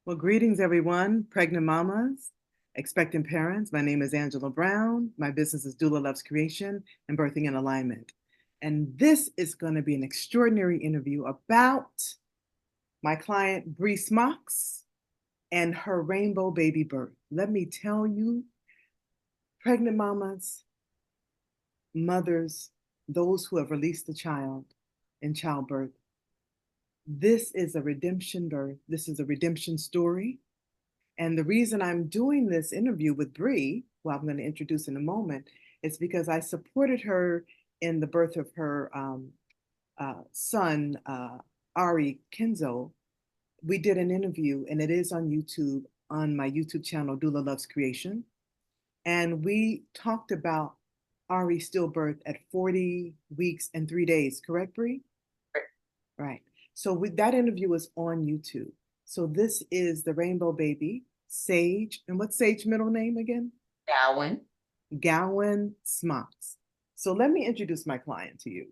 Well, greetings, everyone, pregnant mamas, expectant parents. My name is Angela Brown. My business is Doula Loves Creation and Birthing in Alignment. And this is going to be an extraordinary interview about my client, Bri Smocks, and her rainbow baby birth. Let me tell you, pregnant mamas, mothers, those who have released a child in childbirth, this is a redemption birth. This is a redemption story. And the reason I'm doing this interview with Bri, who I'm going to introduce in a moment, is because I supported her in the birth of her son, Arri Kenzo. We did an interview, and it is on YouTube, on my YouTube channel, Doula Loves Creation. And we talked about Ari stillbirth at 40 weeks and 3 days, correct, Bri? Right. So that interview was on YouTube. So this is the rainbow baby, Sage. And what's Sage's middle name again? Gowan. Gowan Smocks. So let me introduce my client to you.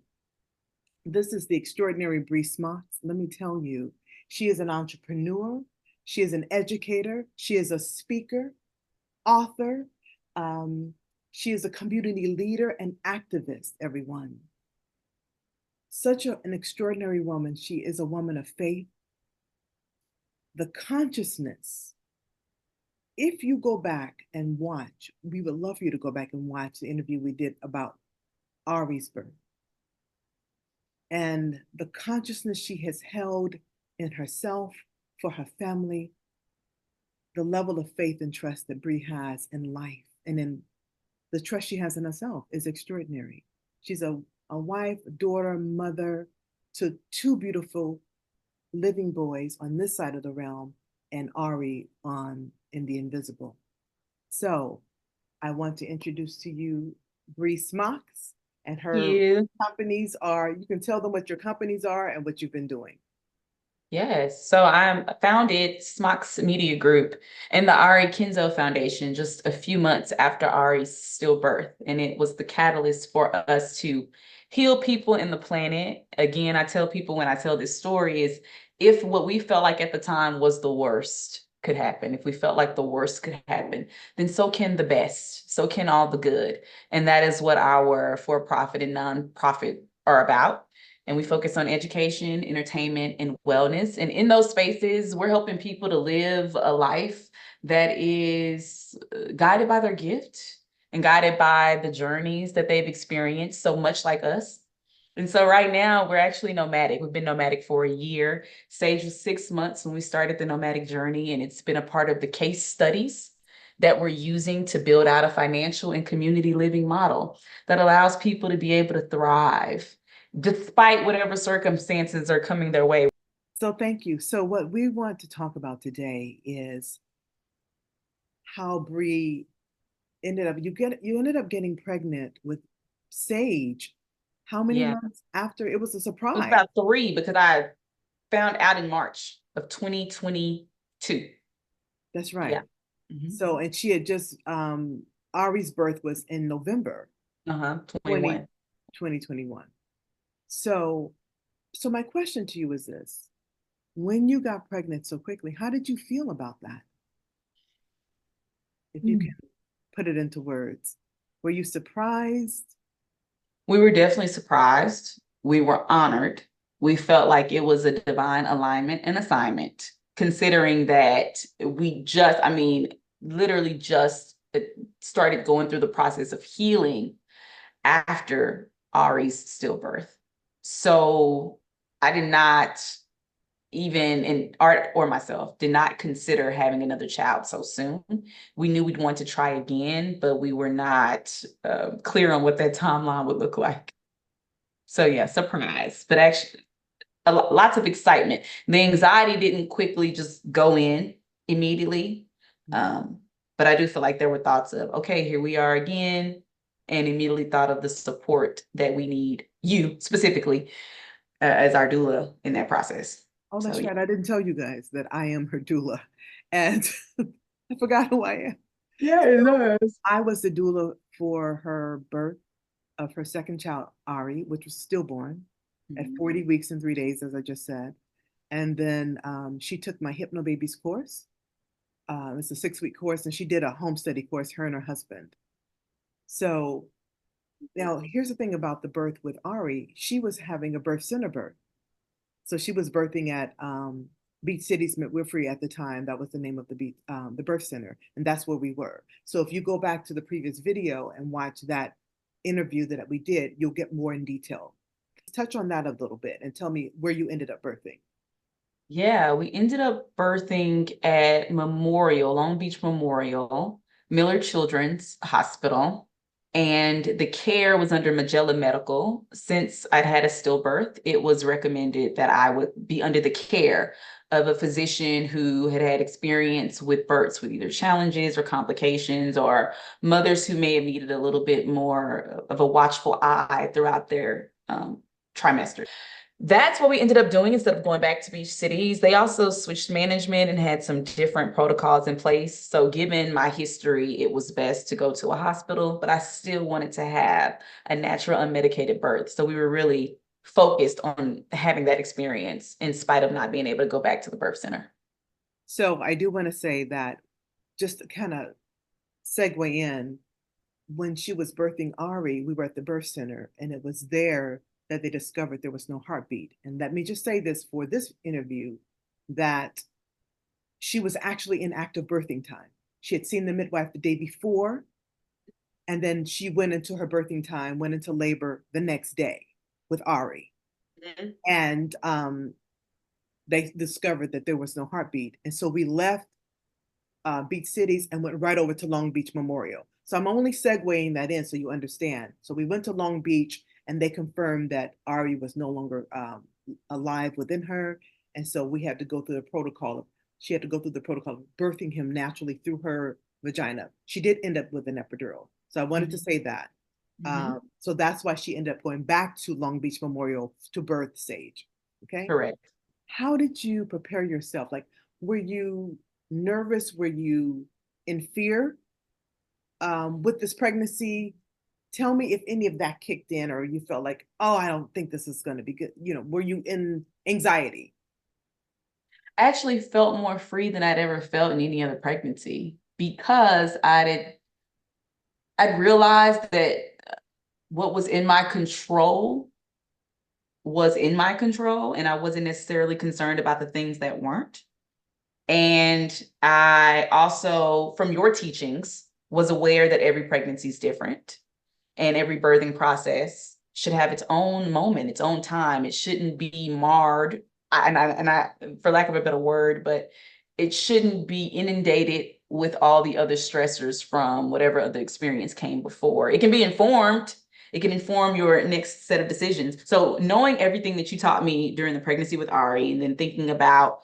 This is the extraordinary Bri Smocks. Let me tell you, she is an entrepreneur. She is an educator. She is a speaker, author. She is a community leader and activist, everyone. Such an extraordinary woman. She is a woman of faith. The consciousness, if you go back and watch, we would love for you to go back and watch the interview we did about Ari's birth and the consciousness she has held in herself, for her family, the level of faith and trust that Bri has in life and in the trust she has in herself is extraordinary. She's a wife, daughter, mother to two beautiful living boys on this side of the realm and Ari on in the invisible. So I want to introduce to you Bri Smocks, and her You. companies are, you can tell them what your companies are and what you've been doing. Yes. So I founded Smocks Media Group and the Arri Kenzo Foundation just a few months after Ari's stillbirth. And it was the catalyst for us to heal people in the planet. Again, I tell people when I tell this story is if what we felt like at the time was the worst could happen, if we felt like the worst could happen, then so can the best, so can all the good. And that is what our for-profit and nonprofit are about. And we focus on education, entertainment, and wellness. And in those spaces, we're helping people to live a life that is guided by their gift and guided by the journeys that they've experienced, so much like us. And so right now, we're actually nomadic. We've been nomadic for a year. Sage was 6 months when we started the nomadic journey, and it's been a part of the case studies that we're using to build out a financial and community living model that allows people to be able to thrive despite whatever circumstances are coming their way. So thank you. So what we want to talk about today is how Bri you ended up getting pregnant with Sage. How many Yeah, months after? It was a it was surprise. about three because I found out in March of 2022. That's Yeah. right. Mhm. So, and she had just, Ari's birth was in November Uh-huh. 20, 21. 2021. So, so my question to you is this. When you got pregnant so quickly, how did you feel about that? If you can put it into words. Were you surprised? We were definitely surprised. We were honored. We felt like it was a divine alignment and assignment, considering that we just, I mean, literally just started going through the process of healing after Ari's stillbirth. So I did not even in Art or myself did not consider having another child so soon. We knew we'd want to try again, but we were not clear on what that timeline would look like. So yeah, surprise, but actually lots of excitement. The anxiety didn't quickly just go in immediately. Um, but I do feel like there were thoughts of, okay, here we are again, and immediately thought of the support that we need, you specifically, as our doula in that process. Oh, So that's yeah. right. I didn't tell you guys that I am her doula. And I forgot who I am. Yeah, it does. I was the doula for her birth of her second child, Ari, which was stillborn at Mhm. 40 weeks and 3 days, as I just said. And then she took my Hypnobabies course. It's a 6-week course, and she did a home study course, her and her husband. So now here's the thing about the birth with Arri. She was having a birth center birth. So she was birthing at Beach Cities Midwifery at the time. That was the name of the birth center, and that's where we were. So if you go back to the previous video and watch that interview that we did, you'll get more in detail. Touch on that a little bit and tell me where you ended up birthing. Yeah, we ended up birthing at Memorial, Long Beach Memorial, Miller Children's Hospital, and the care was under Magellan Medical. Since I'd had a stillbirth, it was recommended that I would be under the care of a physician who had had experience with births with either challenges or complications, or mothers who may have needed a little bit more of a watchful eye throughout their trimester. That's what we ended up doing instead of going back to Beach Cities. They also switched management and had some different protocols in place. So, given my history, it was best to go to a hospital, but I still wanted to have a natural, unmedicated birth. So, we were really focused on having that experience in spite of not being able to go back to the birth center. So I do want to say that, just to kind of segue in, when she was birthing Ari, we were at the birth center, and it was there that they discovered there was no heartbeat. And let me just say this for this interview, that she was actually in active birthing time. She had seen the midwife the day before, and then she went into her birthing time, went into labor the next day with Ari. Mhm. And they discovered that there was no heartbeat. And so we left Beach Cities and went right over to Long Beach Memorial. So I'm only segueing that in so you understand. So we went to Long Beach, and they confirmed that Ari was no longer alive within her. And so we had to go through the protocol. She had to go through the protocol of birthing him naturally through her vagina. She did end up with an epidural. So I wanted to say that. So that's why she ended up going back to Long Beach Memorial to birth Sage. Okay. Correct. How did you prepare yourself? Like, were you nervous? Were you in fear with this pregnancy? Tell me if any of that kicked in, or you felt like, oh, I don't think this is going to be good. Were you in anxiety? I actually felt more free than I'd ever felt in any other pregnancy because I'd realized that what was in my control was in my control, and I wasn't necessarily concerned about the things that weren't. And I also, from your teachings, was aware that every pregnancy is different and every birthing process should have its own moment, its own time. It shouldn't be marred, for lack of a better word, but it shouldn't be inundated with all the other stressors from whatever other experience came before. It can be informed. It can inform your next set of decisions. So knowing everything that you taught me during the pregnancy with Ari, and then thinking about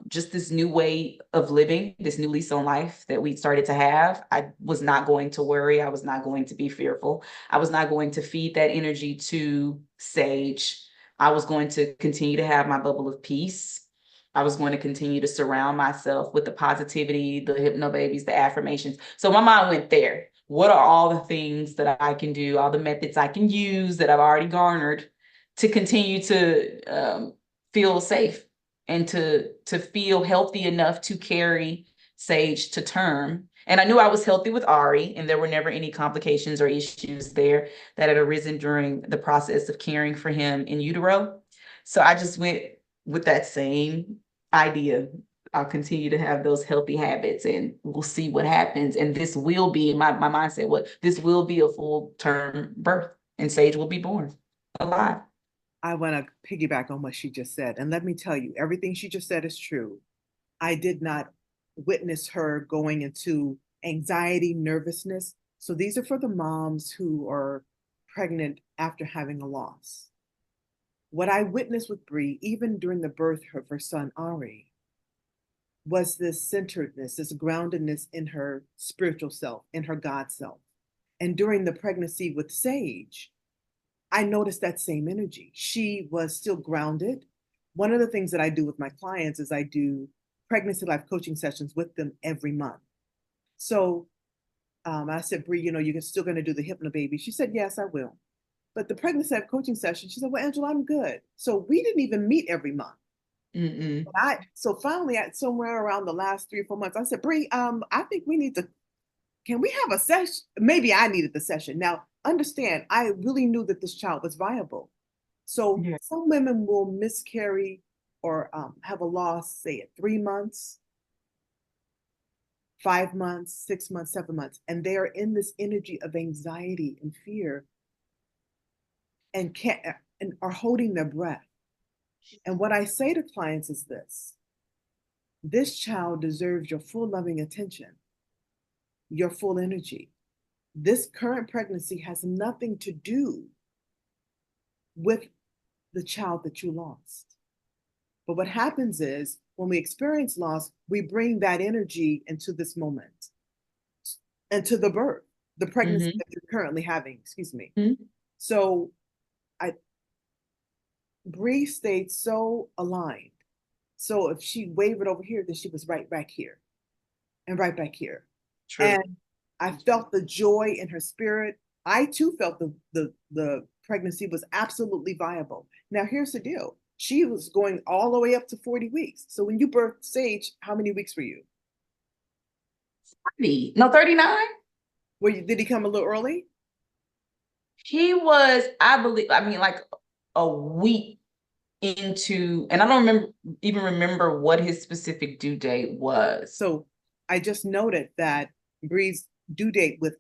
just this new way of living, this new lease on life that we started to have, I was not going to worry. I was not going to be fearful. I was not going to feed that energy to Sage. I was going to continue to have my bubble of peace. I was going to continue to surround myself with the positivity, the hypnobabies, the affirmations. So my mind went there. What are all the things that I can do, all the methods I can use that I've already garnered to continue to feel safe and to feel healthy enough to carry Sage to term? And I knew I was healthy with Ari, and there were never any complications or issues there that had arisen during the process of caring for him in utero. So I just went with that same idea. I'll continue to have those healthy habits, and we'll see what happens. And this will be my mindset. What this will be a full term birth, and Sage will be born alive. I want to piggyback on what she just said. And let me tell you, everything she just said is true. I did not witness her going into anxiety, nervousness. So these are for the moms who are pregnant after having a loss. What I witnessed with Bri, even during the birth of her son Ari, was this centeredness, this groundedness in her spiritual self, in her God self. And during the pregnancy with Sage, I noticed that same energy. She was still grounded. One of the things that I do with my clients is I do pregnancy life coaching sessions with them every month. So I said, Bri, you're still going to do the hypnobaby. She said, yes, I will. But the pregnancy life coaching session, she said, well, Angela, I'm good. So we didn't even meet every month. Mm-mm. So finally, at somewhere around the last 3 or 4 months, I said, Bri, I think we need to, can we have a session? Maybe I needed the session. Now, understand, I really knew that this child was viable. So Yeah. some women will miscarry or have a loss, say at 3 months, 5 months, 6 months, 7 months, and they are in this energy of anxiety and fear and can't and are holding their breath. And what I say to clients is this child deserves your full loving attention, your full energy. This current pregnancy has nothing to do with the child that you lost. But what happens is when we experience loss, we bring that energy into this moment, into the birth, the pregnancy Mm-hmm. that you're currently having, excuse me. Mm-hmm. So I Bree stayed so aligned. So if she wavered over here, then she was right back here and right back here. True. And I felt the joy in her spirit. I too felt the pregnancy was absolutely viable. Now here's the deal. She was going all the way up to 40 weeks. So when you birthed Sage, how many weeks were you? 30. No, 39. Did he come a little early? He was, I believe, I mean, like a week into, and I don't even remember what his specific due date was. So I just noted that Bree's due date with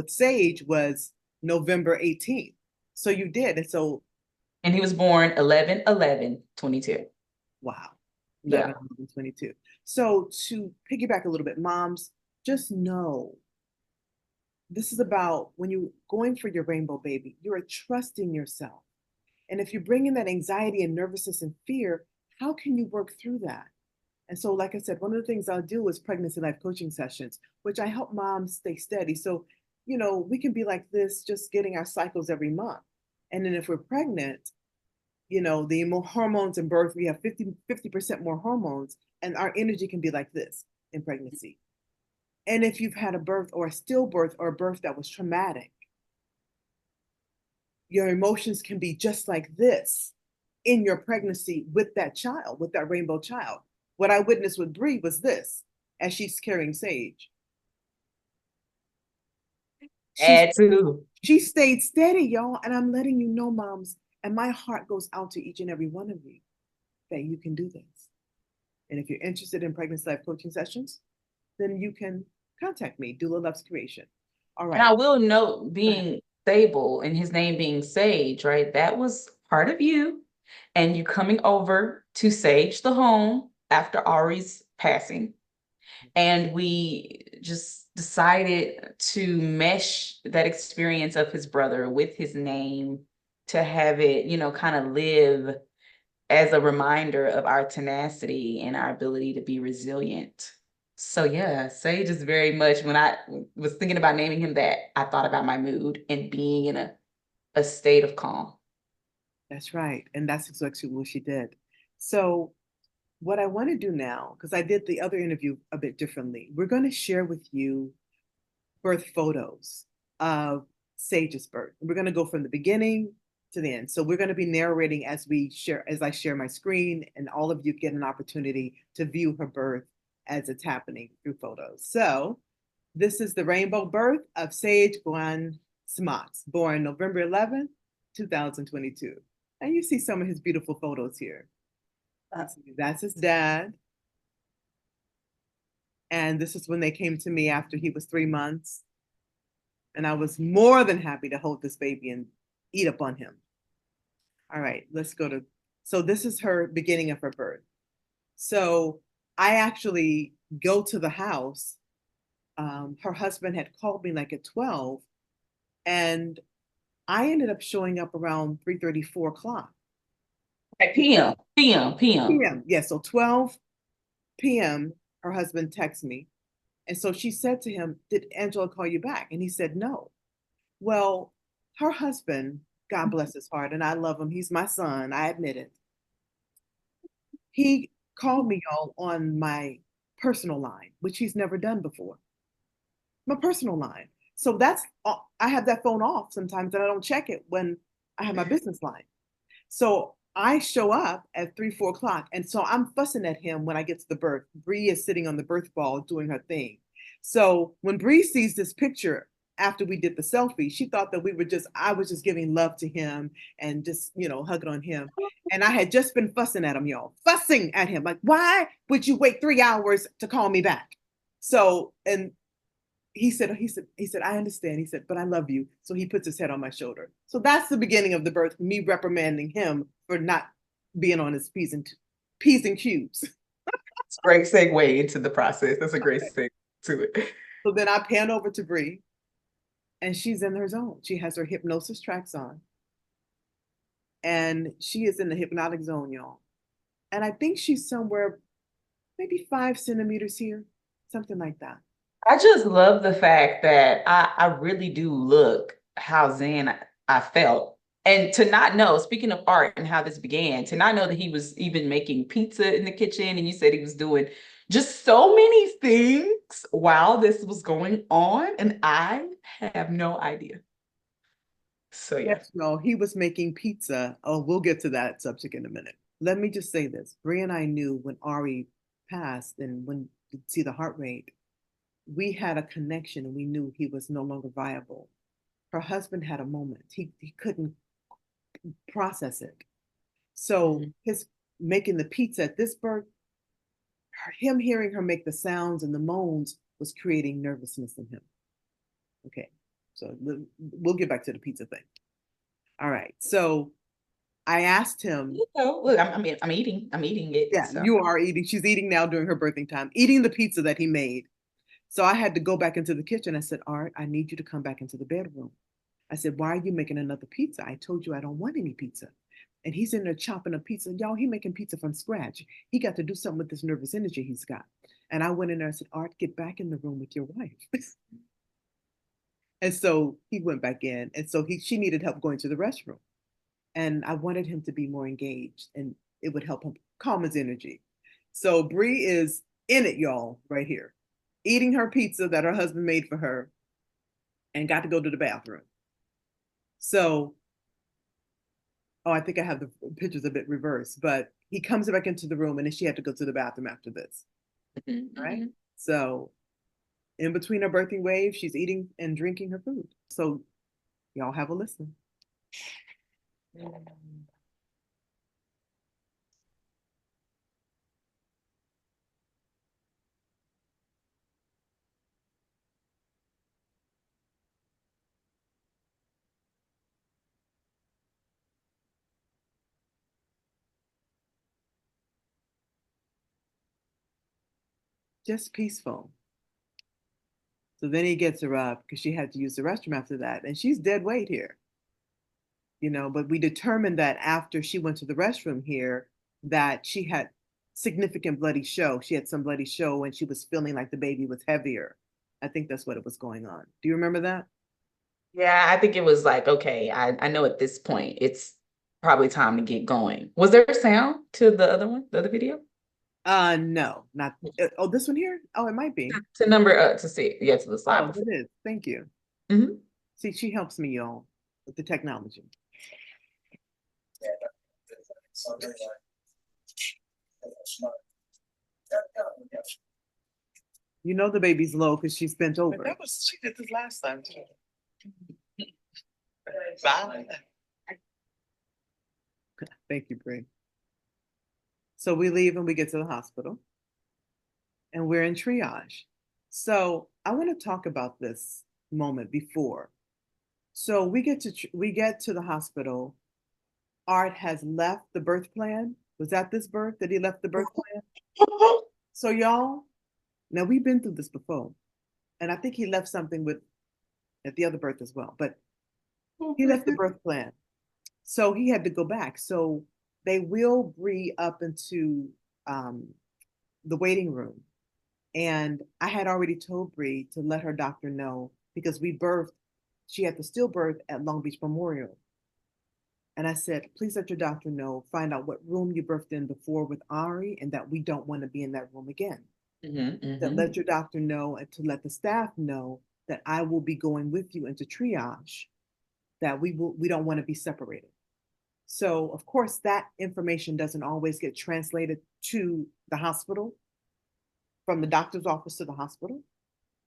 Sage was November 18th. So you did. And so And he was born 11/11/22. wow, Yeah. 11, 22. So to piggyback a little bit, moms, just know this is about when you're going for your rainbow baby, you are trusting yourself. And if you bring in that anxiety and nervousness and fear, how can you work through that? And so, like I said, one of the things I'll do is pregnancy life coaching sessions, which I help moms stay steady. So, we can be like this, just getting our cycles every month. And then if we're pregnant, the more hormones in birth, we have 50% more hormones, and our energy can be like this in pregnancy. And if you've had a birth or a stillbirth or a birth that was traumatic, your emotions can be just like this in your pregnancy with that child, with that rainbow child. What I witnessed with Bri was this as she's carrying Sage. She, Add to. she stayed steady, y'all. And I'm letting you know, moms, and my heart goes out to each and every one of you that you can do this. And if you're interested in pregnancy life coaching sessions, then you can contact me, DoulaLove'sCreation. All And I right. will note being stable and his name being Sage, right? That was part of you. And you coming over to Sage the home after Ari's passing. And we just decided to mesh that experience of his brother with his name to have it, kind of live as a reminder of our tenacity and our ability to be resilient. So yeah, Sage is very much, when I was thinking about naming him that, I thought about my mood and being in a state of calm. That's right. And that's exactly what she did. So, what I want to do now, because I did the other interview a bit differently, we're going to share with you birth photos of Sage's birth. We're going to go from the beginning to the end. So we're going to be narrating as I share my screen, and all of you get an opportunity to view her birth as it's happening through photos. So this is the rainbow birth of Sage Gwan Smocks, born November 11th, 2022. And you see some of his beautiful photos here. That's his dad. And this is when they came to me after he was 3 months. And I was more than happy to hold this baby and eat up on him. All right, let's go to. So, this is her beginning of her birth. So, I actually go to the house. Her husband had called me like at 12, and I ended up showing up around 3:30, 4 o'clock. Right, PM. PM. Yeah, so 12 p.m., her husband texts me. And so she said to him, "Did Angela call you back?" And he said, "No." Well, her husband, God bless his heart, and I love him. He's my son. I admit it. He called me, y'all, on my personal line, which he's never done before. My personal line. So I have that phone off sometimes, and I don't check it when I have my business line. So I show up at 3, 4 o'clock. And so I'm fussing at him when I get to the birth. Bri is sitting on the birth ball doing her thing. So when Bri sees this picture after we did the selfie, she thought that I was just giving love to him and just, hugging on him. And I had just been fussing at him, y'all, fussing at him. Like, why would you wait 3 hours to call me back? So, and he said, I understand. He said, but I love you. So he puts his head on my shoulder. So that's the beginning of the birth, me reprimanding him for not being on his P's and Q's. It's a great segue into the process. That's a great segue to it. So then I pan over to Bri and she's in her zone. She has her hypnosis tracks on. And she is in the hypnotic zone, y'all. And I think she's somewhere maybe 5 centimeters here, something like that. I just love the fact that I really do look how zen I felt. And to not know, speaking of art and how this began, to not know that he was even making pizza in the kitchen, and you said he was doing just so many things while this was going on, and I have no idea. So yeah. Yes, no, he was making pizza. Oh, we'll get to that subject in a minute. Let me just say this. Bri and I knew when Arri passed and when you see the heart rate, we had a connection and we knew he was no longer viable. Her husband had a moment. He couldn't process it. So his making the pizza at this birth, him hearing her make the sounds and the moans was creating nervousness in him. Okay, so we'll get back to the pizza thing. All right, so I asked him. Look, I'm eating it. Yeah, so. you are eating. She's eating now during her birthing time, eating the pizza that he made. So I had to go back into the kitchen. I said, Art, I need you to come back into the bedroom. I said, why are you making another pizza? I told you I don't want any pizza. And he's in there chopping a pizza. Y'all, he making pizza from scratch. He got to do something with this nervous energy he's got. And I went in there and said, Art, get back in the room with your wife. And so he went back in. And so she needed help going to the restroom. And I wanted him to be more engaged and it would help him calm his energy. So Bri is in it, y'all, right here, eating her pizza that her husband made for her and got to go to the bathroom. So, I think I have the pictures a bit reversed, but he comes back into the room and then she had to go to the bathroom after this. Right? So in between her birthing wave, she's eating and drinking her food. So y'all have a listen. Just peaceful. So then he gets her up because she had to use the restroom after that. And she's dead weight here. But we determined that after she went to the restroom here, that she had significant bloody show. She had some bloody show and she was feeling like the baby was heavier. I think that's what it was going on. Do you remember that? Yeah, I think it was like, okay, I know at this point it's probably time to get going. Was there a sound to the other one, the other video? No, not. Oh, this one here? Oh, it might be. To number to see, yeah, to the slide. Oh, it is. Thank you. See, she helps me, y'all, with the technology. You know the baby's low because she's bent over. She did this last time too. Thank you, Bri. So we leave and we get to the hospital and we're in triage. So I want to talk about this moment before. So we get to the hospital. Art has left the birth plan. Was that this birth that he left the birth plan? So y'all, now we've been through this before. And I think he left something at the other birth as well, but he left the birth plan. So he had to go back. So they wheel Bri up into the waiting room. And I had already told Bri to let her doctor know because she had the stillbirth at Long Beach Memorial. And I said, please let your doctor know, find out what room you birthed in before with Arri and that we don't want to be in that room again. That let your doctor know and to let the staff know that I will be going with you into triage, that we don't want to be separated. So of course that information doesn't always get translated to the hospital, from the doctor's office to the hospital.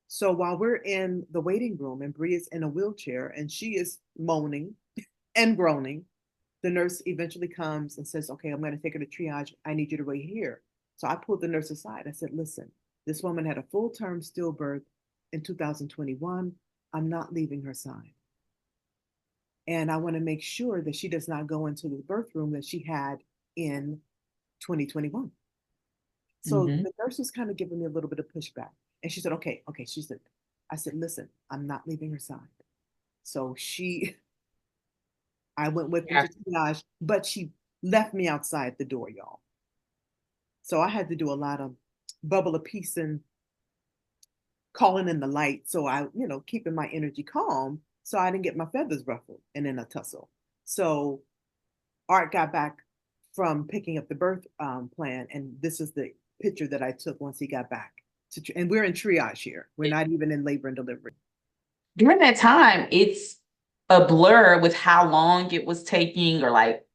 So while we're in the waiting room and Bri is in a wheelchair and she is moaning and groaning, the nurse eventually comes and says, okay, I'm going to take her to triage. I need you to wait here. So I pulled the nurse aside. I said, listen, this woman had a full-term stillbirth in 2021. I'm not leaving her side. And I want to make sure that she does not go into the birth room that she had in 2021. So the nurse was kind of giving me a little bit of pushback. And she said, okay. She said, I said, listen, I'm not leaving her side. So I went with her to triage, but she left me outside the door, y'all. So I had to do a lot of bubble of peace and calling in the light. So I, keeping my energy calm so I didn't get my feathers ruffled and in a tussle. So Art got back from picking up the birth plan. And this is the picture that I took once he got back. And we're in triage here. We're not even in labor and delivery. During that time, it's a blur with how long it was taking, or like,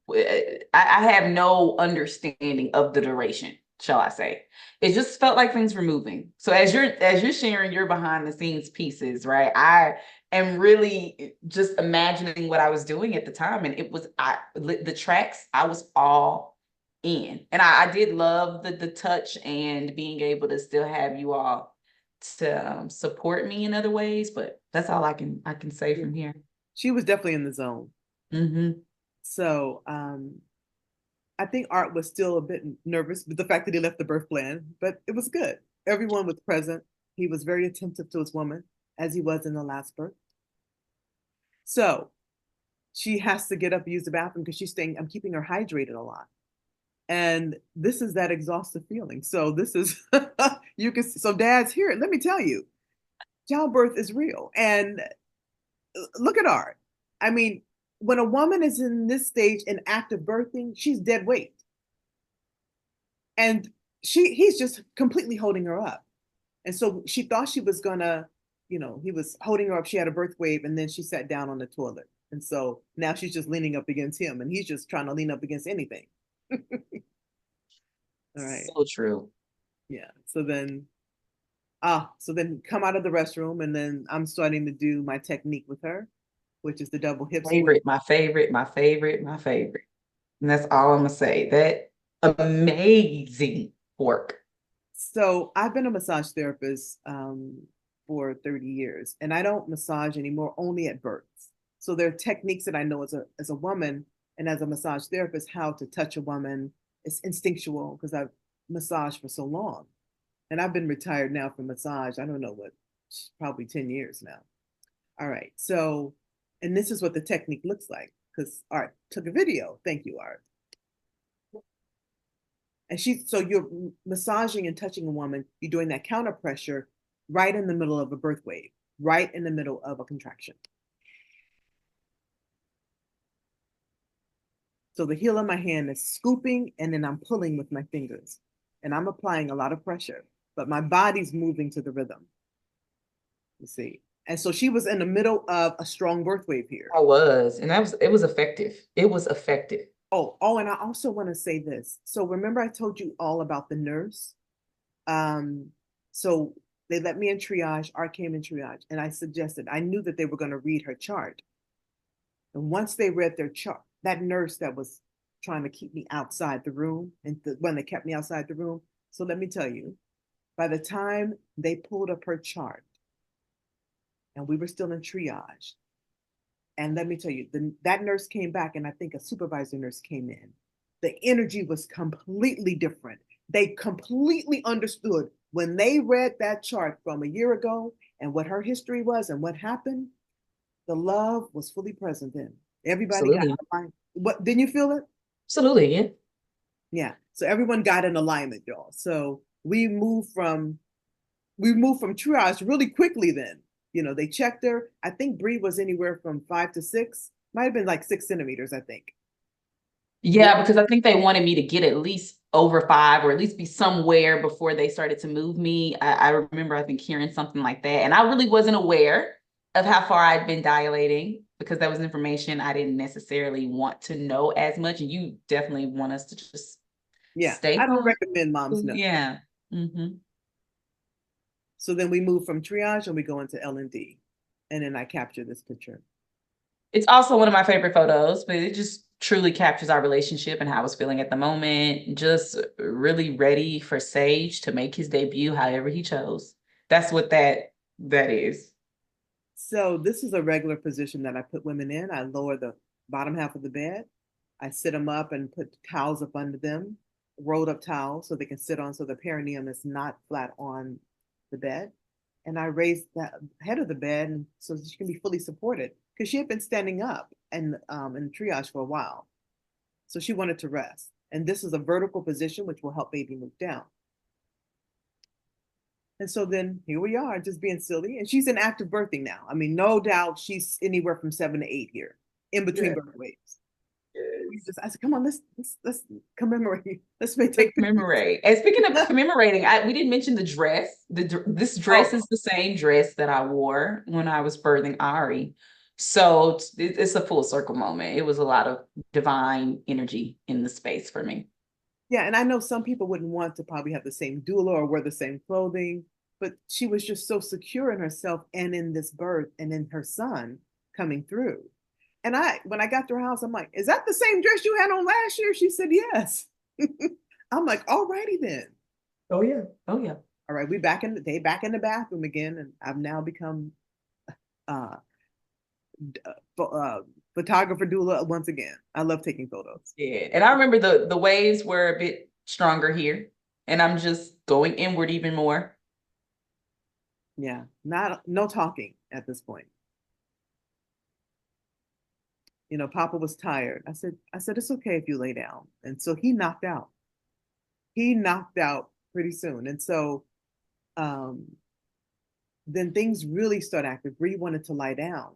I have no understanding of the duration, shall I say. It just felt like things were moving. So as you're sharing your behind the scenes pieces, right? I am really just imagining what I was doing at the time. And it was, the tracks, I was all in. And I did love the touch and being able to still have you all to support me in other ways, but that's all I can say from here. She was definitely in the zone. So I think Art was still a bit nervous with the fact that he left the birth plan, but it was good. Everyone was present. He was very attentive to his woman, as he was in the last birth. So she has to get up and use the bathroom because I'm keeping her hydrated a lot. And this is that exhaustive feeling. So this is, so dads, here, let me tell you, childbirth is real. And look at Art. I mean, when a woman is in this stage in active birthing, she's dead weight. And he's just completely holding her up. And so she thought she was gonna, he was holding her up. She had a birth wave and then she sat down on the toilet. And so now she's just leaning up against him and he's just trying to lean up against anything. All right. So true. Yeah. So then come out of the restroom and then I'm starting to do my technique with her, which is the double hip favorite, my favorite. And that's all I'm gonna say. That amazing work. So I've been a massage therapist for 30 years and I don't massage anymore, only at births. So there are techniques that I know as a woman and as a massage therapist, how to touch a woman. It's instinctual because I've massaged for so long. And I've been retired now from massage. I don't know what, probably 10 years now. All right. So, and this is what the technique looks like because Art took a video. Thank you, Art. And so you're massaging and touching a woman. You're doing that counter pressure right in the middle of a birth wave, right in the middle of a contraction. So the heel of my hand is scooping and then I'm pulling with my fingers and I'm applying a lot of pressure, but my body's moving to the rhythm. You see? And so she was in the middle of a strong birth wave here. I was, and it was effective. It was effective. Oh, and I also want to say this. So remember I told you all about the nurse? So they let me in triage, Art came in triage, and I knew that they were going to read her chart. And once they read their chart, that nurse that was trying to keep me outside the room and the one that kept me outside the room. So let me tell you, by the time they pulled up her chart and we were still in triage, and let me tell you, that nurse came back and I think a supervisor nurse came in. The energy was completely different. They completely understood when they read that chart from a year ago and what her history was and what happened, the love was fully present then. Everybody got in alignment. What, didn't you feel it? Absolutely, yeah. Yeah. So everyone got in alignment, y'all. So we moved from triage really quickly then. They checked her. I think Bri was anywhere from 5 to 6. Might have been like 6 centimeters, I think. Yeah, because I think they wanted me to get at least over 5 or at least be somewhere before they started to move me. I remember, I think, hearing something like that. And I really wasn't aware of how far I'd been dilating. because that was information I didn't necessarily want to know as much. And you definitely want us to just stay I don't calm. recommend moms know. Yeah. Mm-hmm. So then we move from triage and we go into L&D. And then I capture this picture. It's also one of my favorite photos, but it just truly captures our relationship and how I was feeling at the moment. Just really ready for Sage to make his debut however he chose. That's what that is. So this is a regular position that I put women in. I lower the bottom half of the bed. I sit them up and put towels up under them, rolled up towels so they can sit on so the perineum is not flat on the bed. And I raised the head of the bed so that she can be fully supported because she had been standing up and in triage for a while. So she wanted to rest. And this is a vertical position, which will help baby move down. And so then here we are, just being silly. And she's in active birthing now. I mean, no doubt she's anywhere from 7 to 8 here, in between birth waves. I said, come on, let's commemorate. Let's take commemorate. And speaking of commemorating, we didn't mention the dress. This dress is the same dress that I wore when I was birthing Arri. So it's a full circle moment. It was a lot of divine energy in the space for me. Yeah, and I know some people wouldn't want to probably have the same doula or wear the same clothing, but she was just so secure in herself and in this birth and in her son coming through. And when I got to her house, I'm like, is that the same dress you had on last year? She said, yes. I'm like, all righty then. Oh yeah. Oh yeah. All right, back in the bathroom again, and I've now become photographer doula once again. I love taking photos. Yeah, and I remember the waves were a bit stronger here, and I'm just going inward even more. Yeah, no talking at this point. You know, Papa was tired. I said, it's okay if you lay down. And so he knocked out. He knocked out pretty soon. And so then things really start active. Bri wanted to lie down.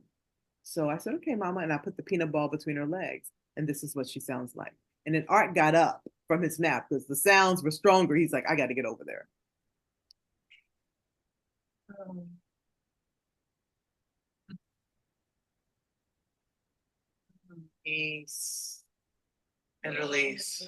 So I said, okay, Mama. And I put the peanut ball between her legs. And this is what she sounds like. And then Art got up from his nap because the sounds were stronger. He's like, I got to get over there. Peace and release.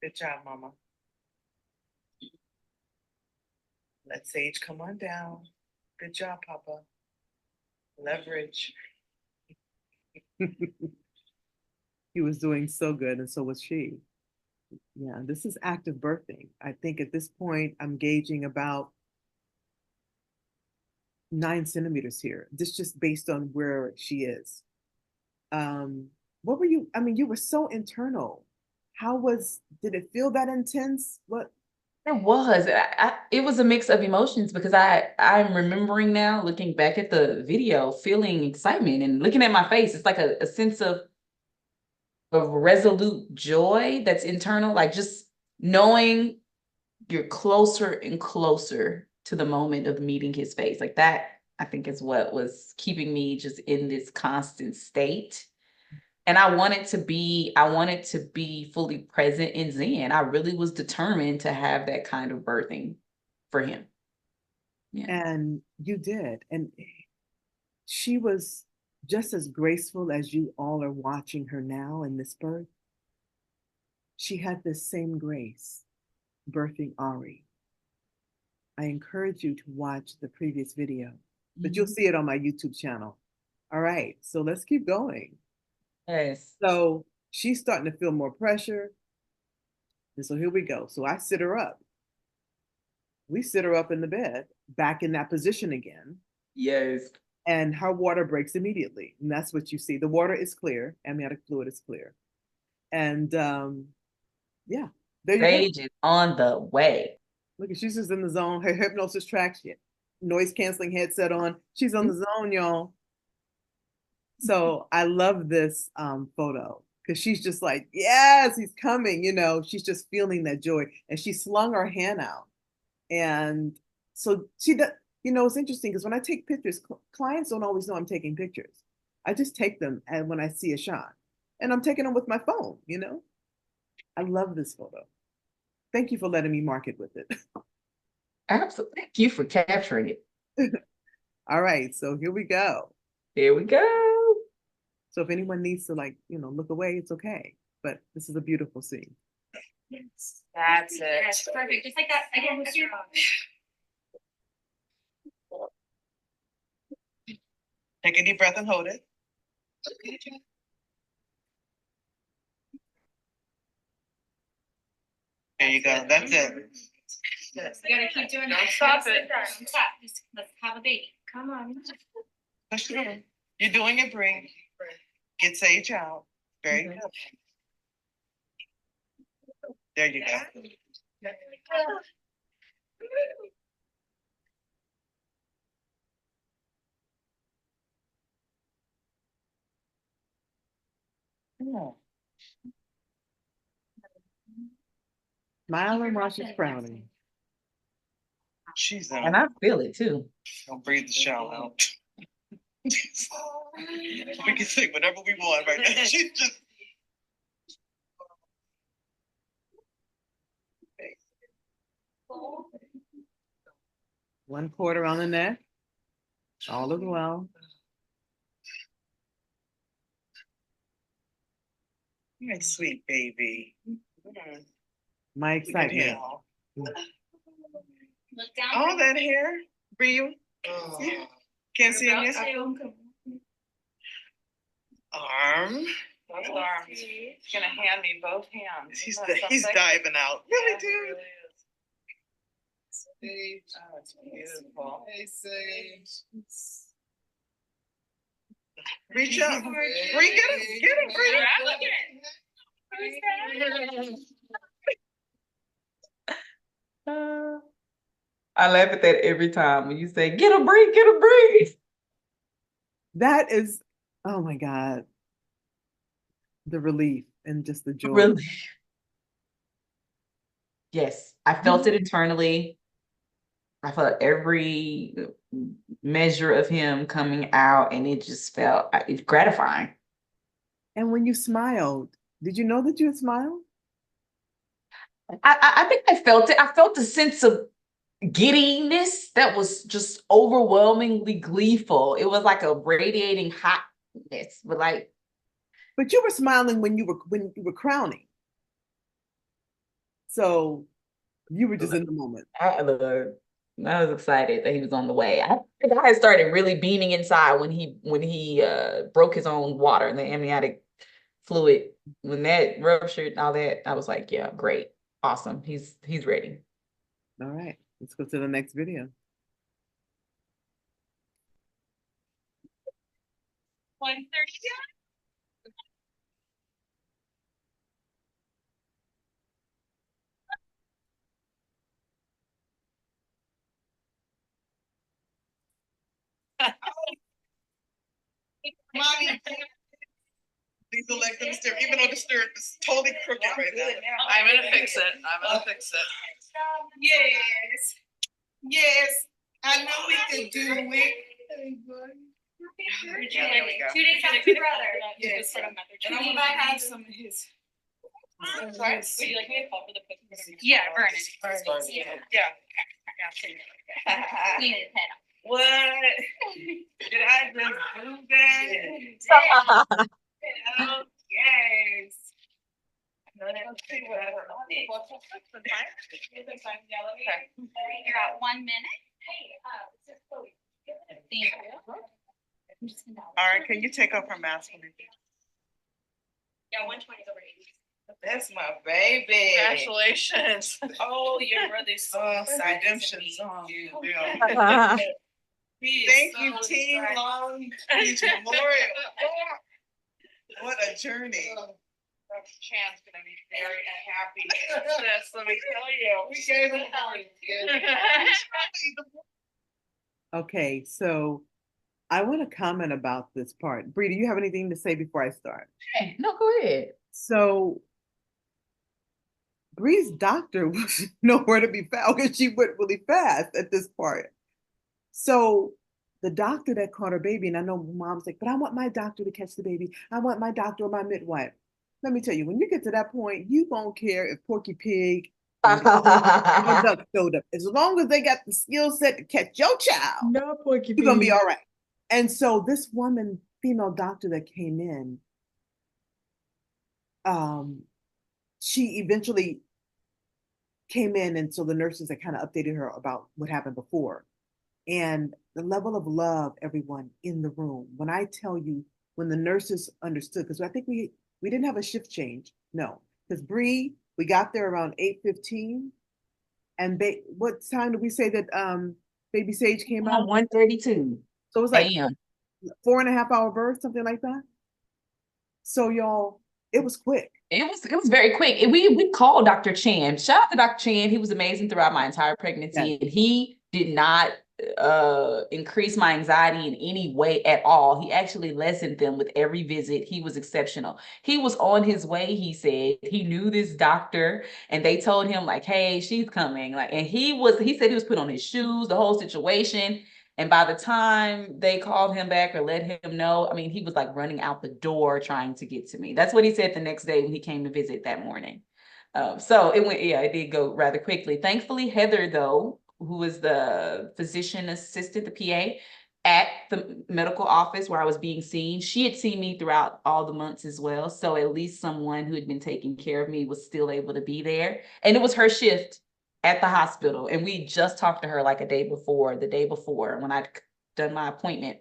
Good job, Mama. Let Sage come on down. Good job, Papa. Leverage. He was doing so good, and so was she. Yeah, this is active birthing. I think at this point, I'm gauging about 9 centimeters here. This just based on where she is. What were you? I mean, you were so internal. Did it feel that intense? What? It was. It was a mix of emotions because I'm remembering now, looking back at the video, feeling excitement and looking at my face. It's like a sense of resolute joy that's internal, like just knowing you're closer and closer to the moment of meeting his face. Like that, I think is what was keeping me just in this constant state. And I wanted to be fully present in Zen. I really was determined to have that kind of birthing for him. Yeah. And you did. And she was just as graceful as you all are watching her now in this birth. She had this same grace birthing Arri. I encourage you to watch the previous video, but you'll see it on my YouTube channel. All right, so let's keep going. Yes. So she's starting to feel more pressure. And so here we go. So I sit her up. We sit her up in the bed, back in that position again. Yes. And her water breaks immediately. And that's what you see. The water is clear. Amniotic fluid is clear. And yeah, there you go. Sage is on the way. Look, she's just in the zone. Her hypnosis tracks, noise canceling headset on. She's on the zone, y'all. So I love this photo because she's just like, yes, he's coming. You know, she's just feeling that joy. And she slung her hand out. And So she does, you know, it's interesting because when I take pictures, clients don't always know I'm taking pictures. I just take them and when I see a shot. And I'm taking them with my phone, you know? I love this photo. Thank you for letting me mark it with it. Absolutely. Thank you for capturing it. All right, so here we go. Here we go. So if anyone needs to like, you know, look away, it's okay. But this is a beautiful scene. Yes. That's it. Yes, perfect. Just like that. Again, with your Take a deep breath and hold it. There you go. That's it. you gotta keep doing Don't that. stop Don't it. sit Stop. Just let's have a baby. Come on. Push through. You're doing it, Bri. Get Sage out. Very good. There you go. Yeah. Smiling while she's frowning. She's And I feel it too. Don't breathe the shell out. We can say whatever we want right now. She's just. One quarter on the neck. All is well. My sweet baby. My excitement. Look down. All that hair, Bri, you can't see About it. to. Arm. Both arms. He's gonna hand me both hands. He's Isn't that he's something? diving out. Really, Yeah, he dude. really is. Oh, it's beautiful. Reach up. Bri, get him. Get him, Bri. I laugh at that every time when you say, get a break, get a break. That is, oh my God. The relief and just the joy. Really? Yes, I felt it internally. I felt every measure of him coming out, and it just felt it's gratifying. And when you smiled, did you know that you had smiled? I think I felt it. I felt a sense of giddiness that was just overwhelmingly gleeful. It was like a radiating hotness, but like. But you were smiling when you were crowning. So you were just in the moment. I was excited that he was on the way. I think I had started really beaming inside when he broke his own water and the amniotic fluid. When that ruptured and all that, I was like, yeah, great, awesome. He's ready. All right, let's go to the next video. Mommy. Please don't let them stir, even though the stir is totally crooked right now. I'm gonna fix it. I'm gonna fix it. Yes. Yes. I know we could do it. Yeah, there we go. 2 days after brother. Yes. And And I'm gonna have some of his. Sorry? Would you like me to call for the picture? Yeah, burn it. Yeah. Clean his head up. What? Did I just do that? Oh, yes. Let's see what I heard. You're at 1 minute. Hey, thank you. All right, can you take off her mask for me? Yeah, 120 is over 80. That's my baby. Congratulations. Oh, your brother's so redemption song. He is Thank so you, Team excited. Long Beach Memorial. What a journey. Chan's gonna be very unhappy. This, let me tell you. We gave him Okay, so I want to comment about this part. Bri, do you have anything to say before I start? No, go ahead. So Bri's doctor was nowhere to be found because she went really fast at this part. So the doctor that caught her baby, and I know mom's like, but I want my doctor to catch the baby. I want my doctor or my midwife. Let me tell you, when you get to that point, you won't care if Porky Pig and Duck showed up. As long as they got the skill set to catch your child, No, Porky you're gonna be Pig. all right. And so this woman, female doctor that came in, she eventually came in, and so the nurses had kind of updated her about what happened before. And the level of love, everyone in the room. When I tell you, when the nurses understood, because I think we didn't have a shift change, no, because Bri, we got there around 8:15, and what time did we say that baby Sage came out? 1:32 So it was like a.m. 4.5 hour birth, something like that. So y'all, it was quick. It was very quick. And we called Dr. Chan. Shout out to Dr. Chan. He was amazing throughout my entire pregnancy. Yes. And he did not increase my anxiety in any way at all. He actually lessened them with every visit. He was exceptional. He was on his way, he said. He knew this doctor, and they told him, like, hey, she's coming. Like, and he said he was put on his shoes, the whole situation. And by the time they called him back or let him know, I mean, he was like running out the door trying to get to me. That's what he said the next day when he came to visit that morning. So it did go rather quickly. Thankfully, Heather, though, who was the physician assistant, the PA at the medical office where I was being seen, she had seen me throughout all the months as well. So at least someone who had been taking care of me was still able to be there. And it was her shift at the hospital. And we just talked to her like the day before, when I'd done my appointment.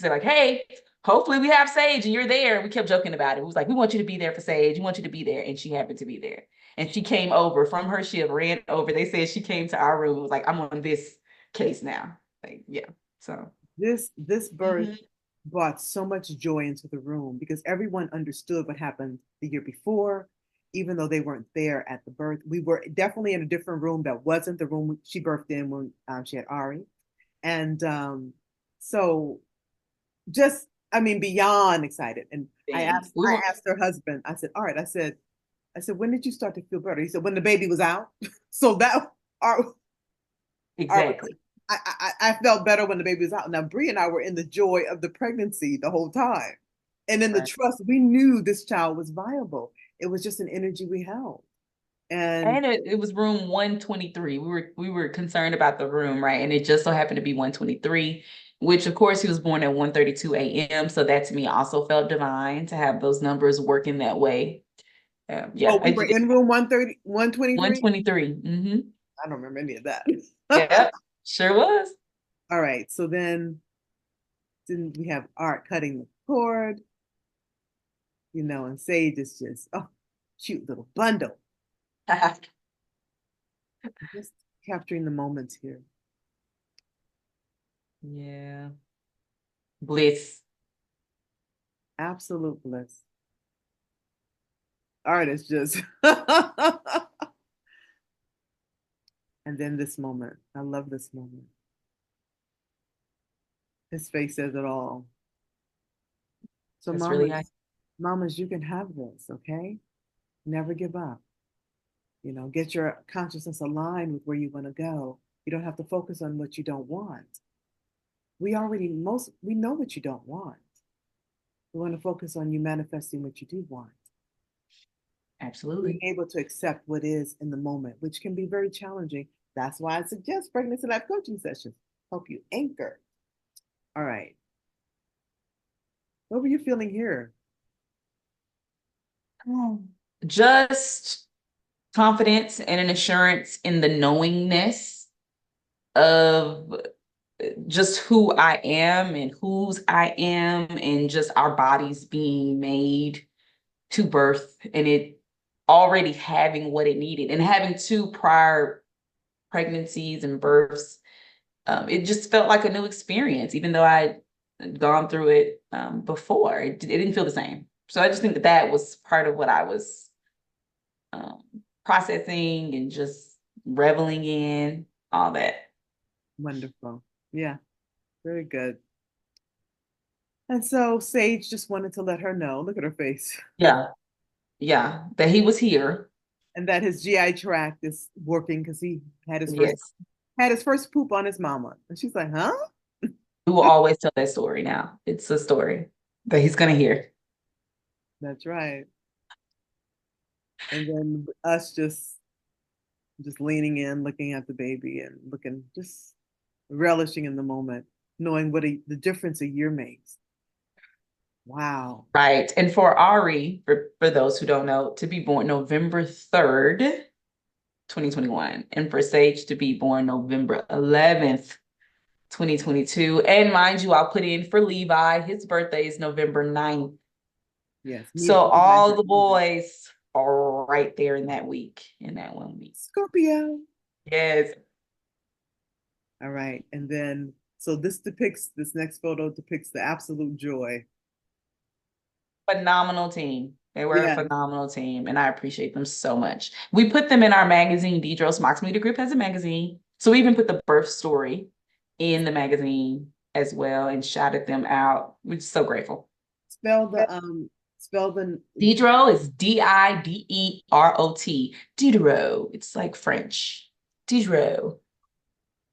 They're like, hey, hopefully we have Sage and you're there. And we kept joking about it. It was like, we want you to be there for Sage. We want you to be there. And she happened to be there. And she came over from her shift, ran over. They said she came to our room. It was like, I'm on this case now. Like, yeah. So this birth brought so much joy into the room because everyone understood what happened the year before, even though they weren't there at the birth. We were definitely in a different room that wasn't the room she birthed in when she had Arri. And so just, I mean, beyond excited. And I asked her husband, I said, all right, I said, when did you start to feel better? He said, when the baby was out. So that, exactly. I felt better when the baby was out. Now, Bri and I were in the joy of the pregnancy the whole time. And in the trust, we knew this child was viable. It was just an energy we held. And it was room 123. We were concerned about the room, right? And it just so happened to be 123, which of course he was born at 1:32 a.m. So that to me also felt divine to have those numbers working that way. Yeah. Oh, we were in room 123? 123. Mm-hmm. I don't remember any of that. Yeah, sure was. All right. So then we have Art cutting the cord, and Sage is just, oh, cute little bundle. Just capturing the moments here. Yeah. Bliss. Absolute bliss. Art is just and then this moment. I love this moment. His face says it all. So That's really nice. mamas, you can have this, okay? Never give up. Get your consciousness aligned with where you want to go. You don't have to focus on what you don't want. We know what you don't want. We want to focus on you manifesting what you do want. Absolutely. Being able to accept what is in the moment, which can be very challenging. That's why I suggest pregnancy life coaching sessions. Help you anchor. All right. What were you feeling here? Just confidence and an assurance in the knowingness of just who I am and whose I am, and just our bodies being made to birth, and it already having what it needed, and having 2 prior pregnancies and births. It just felt like a new experience, even though I'd gone through it before. It didn't feel the same. So I just think that was part of what I was processing and just reveling in, all that. Wonderful. Yeah, very good. And so Sage just wanted to let her know. Look at her face. Yeah, that he was here. and that his GI tract is working because he had his first Yes. had his first poop on his mama. And she's like, huh? We will always tell that story now. It's a story that he's gonna hear. That's right. And then us just leaning in, looking at the baby and looking, just relishing in the moment, knowing what the difference a year makes. Wow. Right. And for Arri, for those who don't know, to be born November 3rd, 2021, and for Sage to be born November 11th, 2022. And mind you, I'll put in for Levi, his birthday is November 9th. Yes. So all the boys are right there in that week, in that 1 week. Scorpio. Yes. All right. And then, so this next photo depicts the absolute joy. Phenomenal team. They were Yeah. a phenomenal team, and I appreciate them so much. We put them in our magazine. DoulaLove'sCreation Media Group has a magazine. So we even put the birth story in the magazine as well and shouted them out. We're just so grateful. Spell the Diderot is Diderot. Diderot. It's like French. Diderot.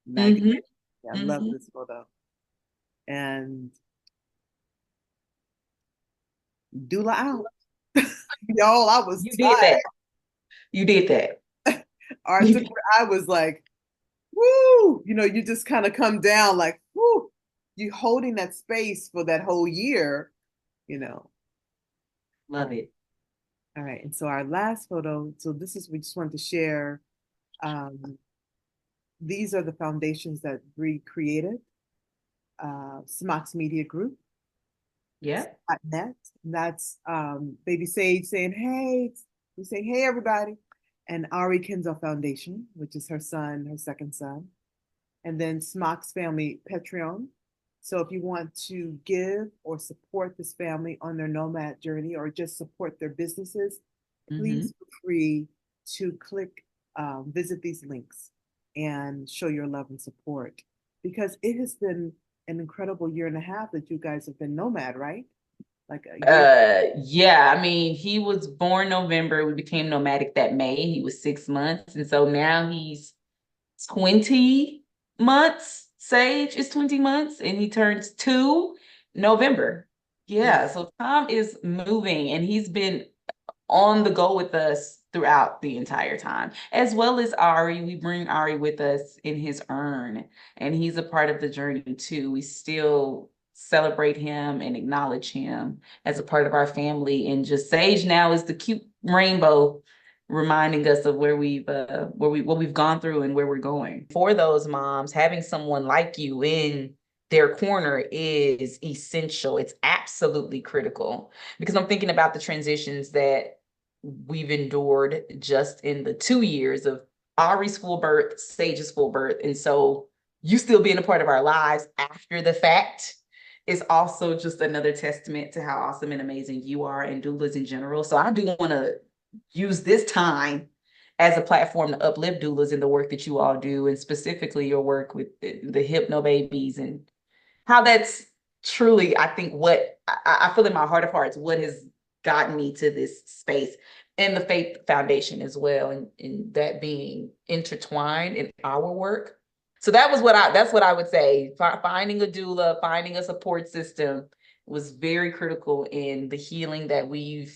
magazine. Mm-hmm. I love this photo. And doula out. Y'all, I was You tired. did that. You did that. I was like, woo, you just kind of come down like, woo, you holding that space for that whole year, Love it. All right. And so our last photo, we just want to share. These are the foundations that Bri created. Smocks Media Group. Yeah. .net. That's Baby Sage saying, hey, we say, hey, everybody. And Arri Kenzo Foundation, which is her second son. And then Smocks Family Patreon. So if you want to give or support this family on their nomad journey or just support their businesses, please feel free to visit these links and show your love and support, because it has been an incredible year and a half that you guys have been nomad, right? Like a year. Yeah, I mean, he was born November. We became nomadic that May. He was 6 months. And so now he's 20 months. Sage is 20 months and he turns 2 November. Yeah, so Tom is moving and he's been on the go with us throughout the entire time, as well as Arri. We bring Arri with us in his urn, and he's a part of the journey too. We still celebrate him and acknowledge him as a part of our family. And just Sage now is the cute rainbow, reminding us of what we've gone through and where we're going. For those moms, having someone like you in their corner is essential. It's absolutely critical, because I'm thinking about the transitions that we've endured just in the 2 years of Ari's full birth, Sage's full birth. And so you still being a part of our lives after the fact is also just another testament to how awesome and amazing you are, and doulas in general. So I do want to use this time as a platform to uplift doulas in the work that you all do, and specifically your work with the hypno babies, and how that's truly, I think, what I feel in my heart of hearts, what has gotten me to this space, and the Faith Foundation as well, and that being intertwined in our work. So that's what I would say. Finding a doula, finding a support system was very critical in the healing that we're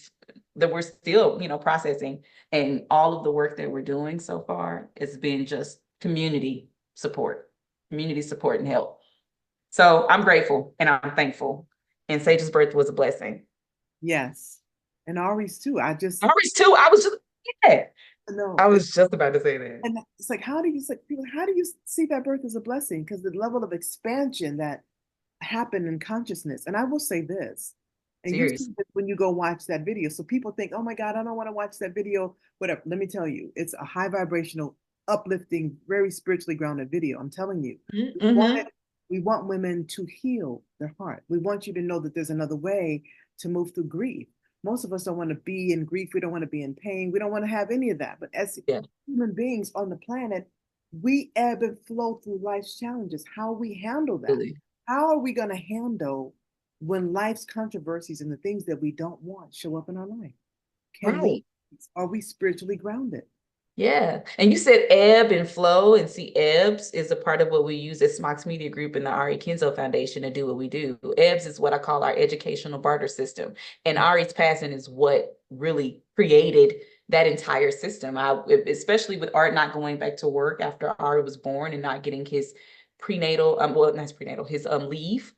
still, processing, and all of the work that we're doing so far has been just community support and help. So I'm grateful and I'm thankful. And Sage's birth was a blessing. Yes. And Ari's too. Ari's too. I was just about to say that. And it's like, how do you see that birth as a blessing? Because the level of expansion that happened in consciousness. And I will say this, and you see this when you go watch that video. So people think, oh my God, I don't want to watch that video, whatever. Let me tell you, it's a high vibrational, uplifting, very spiritually grounded video. I'm telling you. We want women to heal their heart. We want you to know that there's another way to move through grief. Most of us don't want to be in grief. We don't want to be in pain. We don't want to have any of that. But as human beings on the planet, we ebb and flow through life's challenges. How we handle that? Really? How are we going to handle when life's controversies and the things that we don't want show up in our life? Can we Are we spiritually grounded? Yeah. And you said ebb and flow, and see, ebbs is a part of what we use at Smocks Media Group and the Arri Kenzo Foundation to do what we do. Ebbs is what I call our educational barter system. And Ari's passing is what really created that entire system. Especially with Art not going back to work after Ari was born and not getting his prenatal, well, not his prenatal, his leave,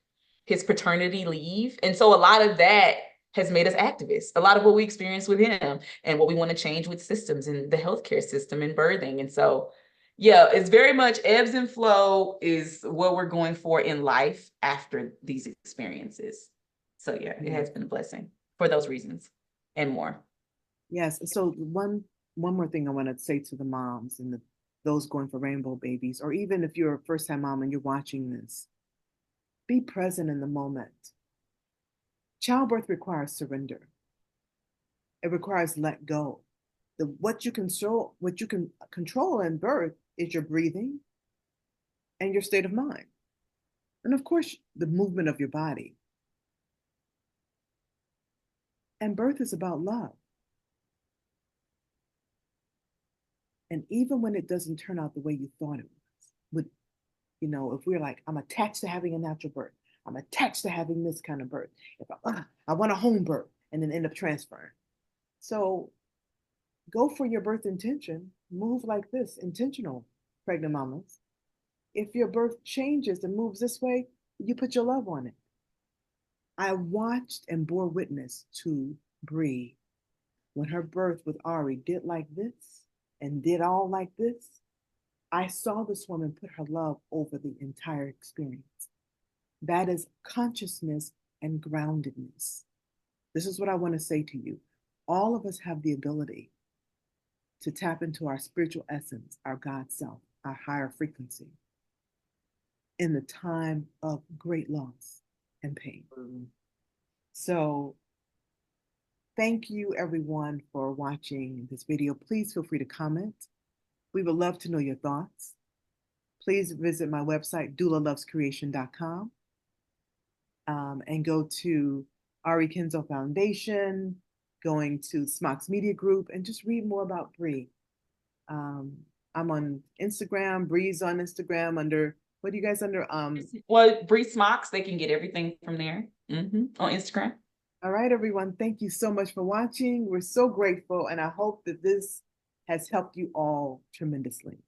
his paternity leave. And so a lot of that has made us activists. A lot of what we experienced with him and what we want to change with systems in the healthcare system and birthing. And so, yeah, it's very much ebbs and flow is what we're going for in life after these experiences. So yeah, it has been a blessing for those reasons and more. Yes. So one more thing I want to say to the moms and those going for rainbow babies, or even if you're a first-time mom and you're watching this, be present in the moment. Childbirth requires surrender. It requires let go. What you can control in birth is your breathing and your state of mind. And of course, the movement of your body. And birth is about love. And even when it doesn't turn out the way you thought it was, if we're like, I'm attached to having a natural birth, I'm attached to having this kind of birth. If I want a home birth and then end up transferring. So go for your birth intention, move like this, intentional, pregnant mamas. If your birth changes and moves this way, you put your love on it. I watched and bore witness to Bri when her birth with Ari did like this and did all like this. I saw this woman put her love over the entire experience. That is consciousness and groundedness. This is what I want to say to you. All of us have the ability to tap into our spiritual essence, our God self, our higher frequency in the time of great loss and pain. So thank you everyone for watching this video. Please feel free to comment. We would love to know your thoughts. Please visit my website, DoulaLove'sCreation.com, and go to Arri Kenzo Foundation, going to Smocks Media Group, and just read more about Bri. I'm on Instagram. Bri's on Instagram under, what are you guys under? Well, Bri Smocks, they can get everything from there on Instagram. All right, everyone. Thank you so much for watching. We're so grateful, and I hope that this has helped you all tremendously.